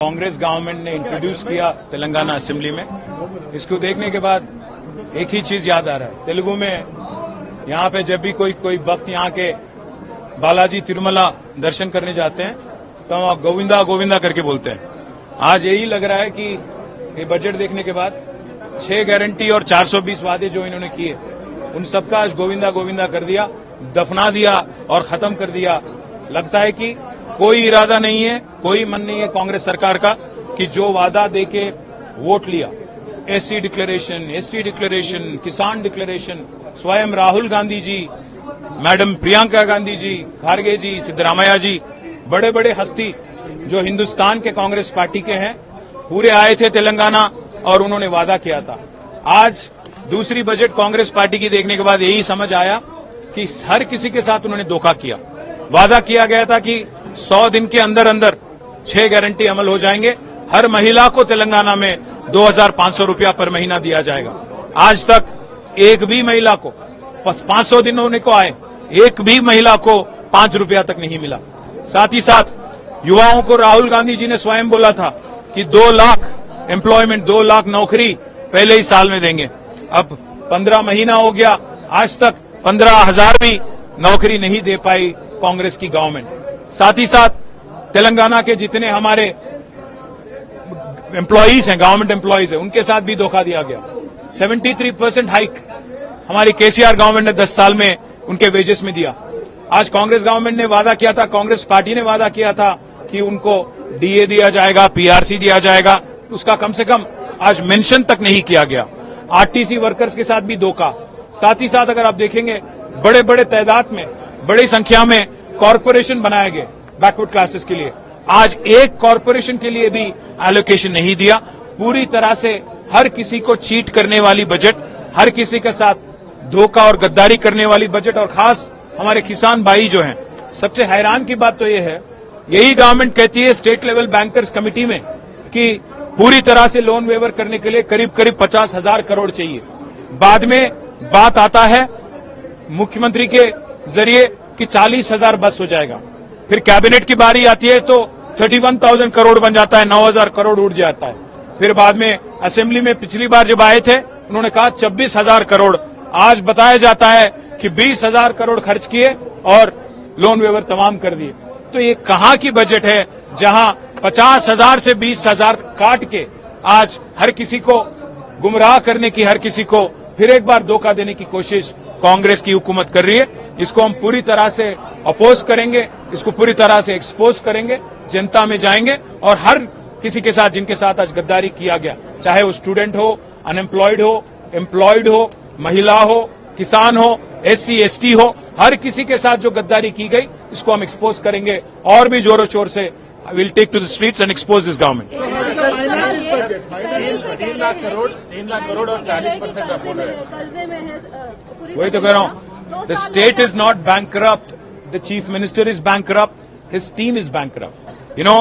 Congress government ने introduce किया Telangana assembly में। इसको देखने के बाद एक ही चीज याद आ रहा है, तेलुगु में यहाँ पे जब भी कोई भक्त यहाँ के बालाजी तिरुमला दर्शन करने जाते हैं तो वहाँ गोविंदा गोविंदा करके बोलते हैं। आज यही लग रहा है कि ये बजट देखने के बाद 6 गारंटी और 420 वादे जो इन्होंने किए उन सबका आज गोविंदा गोविंदा कर दिया, दफना दिया और खत्म कर दिया। लगता है कि कोई इरादा नहीं है, कोई मन नहीं है कांग्रेस सरकार का कि जो वादा देके वोट लिया, एससी डिक्लेरेशन, एसटी डिक्लेरेशन, किसान डिक्लेरेशन, स्वयं राहुल गांधी जी, मैडम प्रियंका गांधी जी, खारगे जी, सिद्धरामैया जी, बड़े बड़े हस्ती जो हिंदुस्तान के कांग्रेस पार्टी के हैं, पूरे आए थे तेलंगाना और उन्होंने वादा किया था। आज दूसरी बजट कांग्रेस पार्टी की देखने के बाद यही समझ आया कि हर किसी के साथ उन्होंने धोखा किया। वादा किया गया था कि 100 दिन के अंदर अंदर 6 गारंटी अमल हो जाएंगे, हर महिला को तेलंगाना में 2500 रुपया पर महीना दिया जाएगा। आज तक एक भी महिला को 500 दिन होने को आए, एक भी महिला को 5 रुपया तक नहीं मिला। साथ ही साथ युवाओं को राहुल गांधी जी ने स्वयं बोला था कि 2 लाख एम्प्लॉयमेंट, 2 लाख नौकरी पहले ही साल में देंगे। अब 15 महीना हो गया, आज तक 15,000 भी नौकरी नहीं दे पाई कांग्रेस की गवर्नमेंट। साथ ही साथ तेलंगाना के जितने हमारे एम्प्लॉइज हैं, गवर्नमेंट एम्प्लॉइज हैं, उनके साथ भी धोखा दिया गया। 73% हाइक हमारी केसीआर गवर्नमेंट ने 10 साल में उनके वेजेस में दिया। आज कांग्रेस गवर्नमेंट ने वादा किया था, कांग्रेस पार्टी ने वादा किया था कि उनको डीए दिया जाएगा, पीआरसी दिया जाएगा, उसका कम से कम आज मेंशन तक नहीं किया गया। आरटीसी वर्कर्स के साथ भी धोखा। साथ ही साथ अगर आप देखेंगे बड़े बड़े तादाद में, बड़ी संख्या में कॉरपोरेशन बनाए गए बैकवर्ड क्लासेस के लिए, आज एक कॉरपोरेशन के लिए भी एलोकेशन नहीं दिया। पूरी तरह से हर किसी को चीट करने वाली बजट, हर किसी के साथ धोखा और गद्दारी करने वाली बजट। और खास हमारे किसान भाई जो हैं, सबसे हैरान की बात तो ये है, यही गवर्नमेंट कहती है स्टेट लेवल बैंकर्स कमेटी में कि पूरी तरह से लोन वेवर करने के लिए करीब 50,000 करोड़ चाहिए। बाद में बात आता है मुख्यमंत्री के जरिए कि 40,000 बस हो जाएगा। फिर कैबिनेट की बारी आती है तो 31,000 करोड़ बन जाता है, 9,000 करोड़ उड़ जाता है। फिर बाद में असेंबली में पिछली बार जब आए थे उन्होंने कहा 26,000 करोड़। आज बताया जाता है कि 20,000 करोड़ खर्च किए और लोन वेवर तमाम कर दिए। तो ये कहां की बजट है जहां 50,000 से 20,000 काट के आज हर किसी को गुमराह करने की, हर किसी को फिर एक बार धोखा देने की कोशिश कांग्रेस की हुकूमत कर रही है। इसको हम पूरी तरह से अपोज करेंगे, इसको पूरी तरह से एक्सपोज करेंगे, जनता में जाएंगे और हर किसी के साथ जिनके साथ आज गद्दारी किया गया, चाहे वो स्टूडेंट हो, अनएम्प्लॉयड हो, एम्प्लॉयड हो, महिला हो, किसान हो, एससी एसटी हो, हर किसी के साथ जो गद्दारी की गई इसको हम एक्सपोज करेंगे और भी जोरों शोर से will take to the streets and expose this government. 3 lakh crore और 40% अफोर्ड है। वही तो कह रहा हूँ, the state is not bankrupt, the chief minister is bankrupt, his team is bankrupt. You know,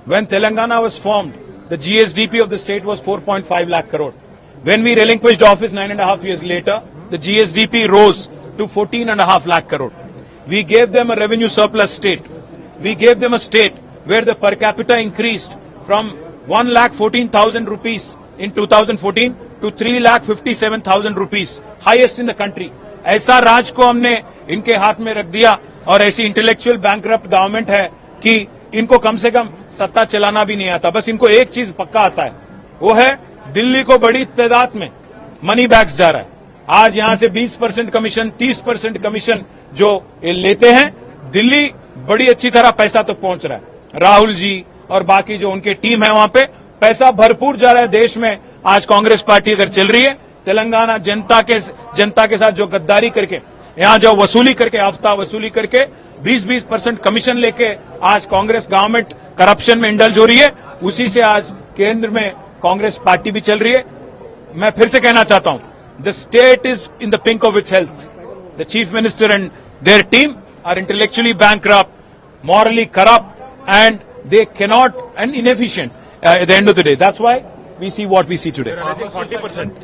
when Telangana was formed, the GSDP of the state was 4.5 lakh crore. When we relinquished office 9.5 years later, the GSDP rose to 14.5 lakh crore. We gave them a revenue surplus state. We gave them a state where the per capita increased from 1,14,000 rupees in 2014 to 3,57,000 rupees, highest in the country. ऐसा राज को हमने इनके हाथ में रख दिया और ऐसी इंटेलेक्चुअल बैंकरप्ट गवर्नमेंट है कि इनको कम से कम सत्ता चलाना भी नहीं आता। बस इनको एक चीज पक्का आता है, वो है दिल्ली को बड़ी तादाद में मनी बैग्स जा रहा है। आज यहां से 20% कमीशन, 30% कमीशन जो ये लेते हैं, दिल्ली बड़ी अच्छी तरह पैसा तो पहुंच रहा है। राहुल जी और बाकी जो उनके टीम है वहां पे पैसा भरपूर जा रहा है देश में। आज कांग्रेस पार्टी अगर चल रही है, तेलंगाना जनता के साथ जो गद्दारी करके, यहां जो वसूली करके, हफ्ता वसूली करके 20% कमीशन लेके आज कांग्रेस गवर्नमेंट करप्शन में इंडल्ज हो रही है, उसी से आज केंद्र में कांग्रेस पार्टी भी चल रही है। मैं फिर से कहना चाहता हूं, the state is in the pink of its health. The chief minister and their team are intellectually bankrupt, morally corrupt, and they cannot, and inefficient at the end of the day. That's why we see what we see today. 40%.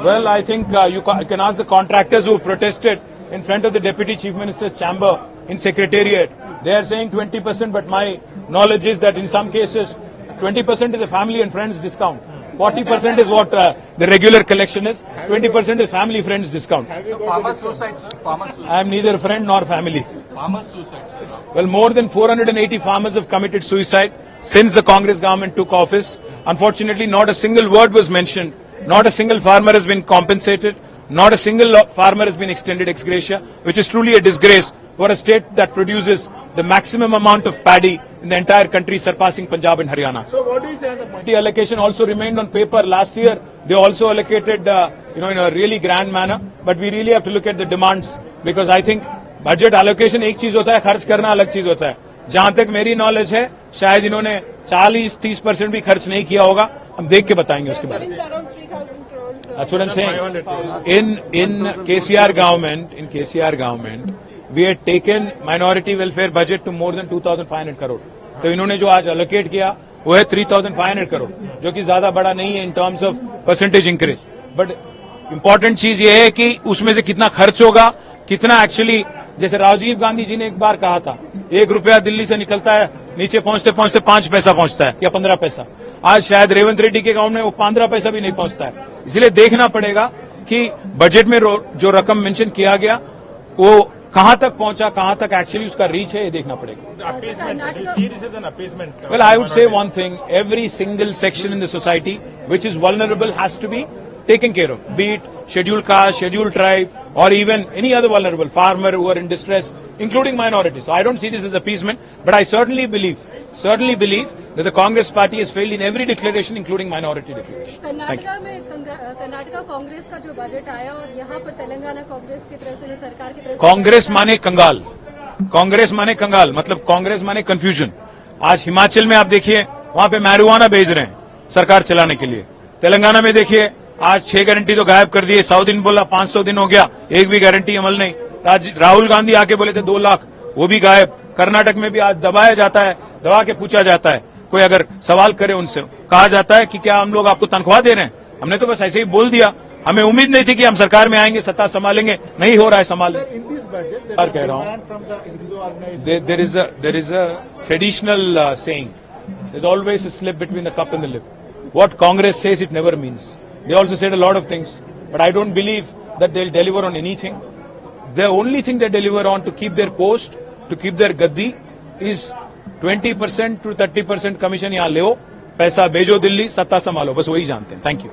Well, I think you can ask the contractors who protested in front of the Deputy Chief Minister's chamber in Secretariat. They are saying 20%, but my knowledge is that in some cases 20% is a family and friends discount. 40% is what the regular collection is. 20% is family friends discount. So farmers suicide, sir. Farmers suicide. I am neither friend nor family. Farmers suicide, sir. Well, more than 480 farmers have committed suicide since the Congress government took office. Unfortunately, not a single word was mentioned. Not a single farmer has been compensated. Not a single farmer has been extended ex gratia, which is truly a disgrace for a state that produces the maximum amount of paddy in the entire country, surpassing Punjab and Haryana. So what do you say on the money? The allocation also remained on paper. Last year, they also allocated, in a really grand manner. But we really have to look at the demands, because I think budget allocation एक चीज होता है, खर्च करना अलग चीज होता है. जहां तक मेरी नॉलेज है, शायद इन्होंने 40-30% भी खर्च नहीं किया होगा. हम देख के बताएंगे उसके बारे में. That's what I'm saying. In KCR government, we had taken minority welfare budget to more than 2,500 crore. तो इन्होंने जो आज allocate किया वो है 3,500 crore, जो कि ज्यादा बड़ा नहीं है in terms of percentage increase. But important चीज ये है कि उसमें से कितना खर्च होगा, कितना एक्चुअली, जैसे राजीव गांधी जी ने एक बार कहा था, 1 रुपया दिल्ली से निकलता है, नीचे पहुंचते पहुंचते 5 पैसा पहुंचता है या 15 पैसा. आज शायद रेवंत रेड्डी के गांव में वो 15 पैसा भी नहीं पहुंचता है. इसलिए देखना पड़ेगा कि बजट में जो रकम मेंशन किया गया वो कहां तक पहुंचा, कहां तक एक्चुअली उसका रीच है, ये देखना पड़ेगा. Appeasement. Do you see this as an appeasement? Well, I would say one thing: every single section in the society which is vulnerable has to be taken care of, be it scheduled caste, scheduled tribe, or even any other vulnerable farmer who are in distress, including minorities. So I don't see this as appeasement, but I certainly believe that the Congress party has failed in every declaration, including minority declaration. Thank you. Karnataka में कर्नाटका कांग्रेस का जो budget आया और यहाँ पर तेलंगाना कांग्रेस की तरफ से, सरकार की तरफ से, कांग्रेस माने कंगाल, कांग्रेस माने कंगाल, मतलब कांग्रेस माने कंफ्यूजन. आज हिमाचल में आप देखिए, वहां पे मैरिजुआना भेज रहे हैं सरकार चलाने के लिए. तेलंगाना में देखिए, आज 6 गारंटी तो गायब कर दिए. 100 दिन बोला, 500 दिन हो गया, एक भी गारंटी अमल नहीं. राहुल गांधी आके बोले थे 2 लाख, वो भी गायब. कर्नाटक में भी आज दबाया जाता है, दबा के पूछा जाता है. कोई अगर सवाल करे उनसे, कहा जाता है कि क्या हम लोग आपको तनख्वाह दे रहे हैं. हमने तो बस ऐसे ही बोल दिया, हमें उम्मीद नहीं थी कि हम सरकार में आएंगे, सत्ता संभालेंगे. नहीं हो रहा है संभाल. In this budget, कह there is रहा हूं, demand from the Hindu organization. there is a traditional saying. There's always a slip between the cup and the lip. What Congress says, it never means. They also said a lot of things, but I don't believe that they'll deliver on anything. The only thing they deliver on to keep their post, to keep their gaddi, is 20% to 30% commission यहाँ ले, पैसा भेजो दिल्ली, सत्ता संभालो. बस वही जानते हैं. Thank you.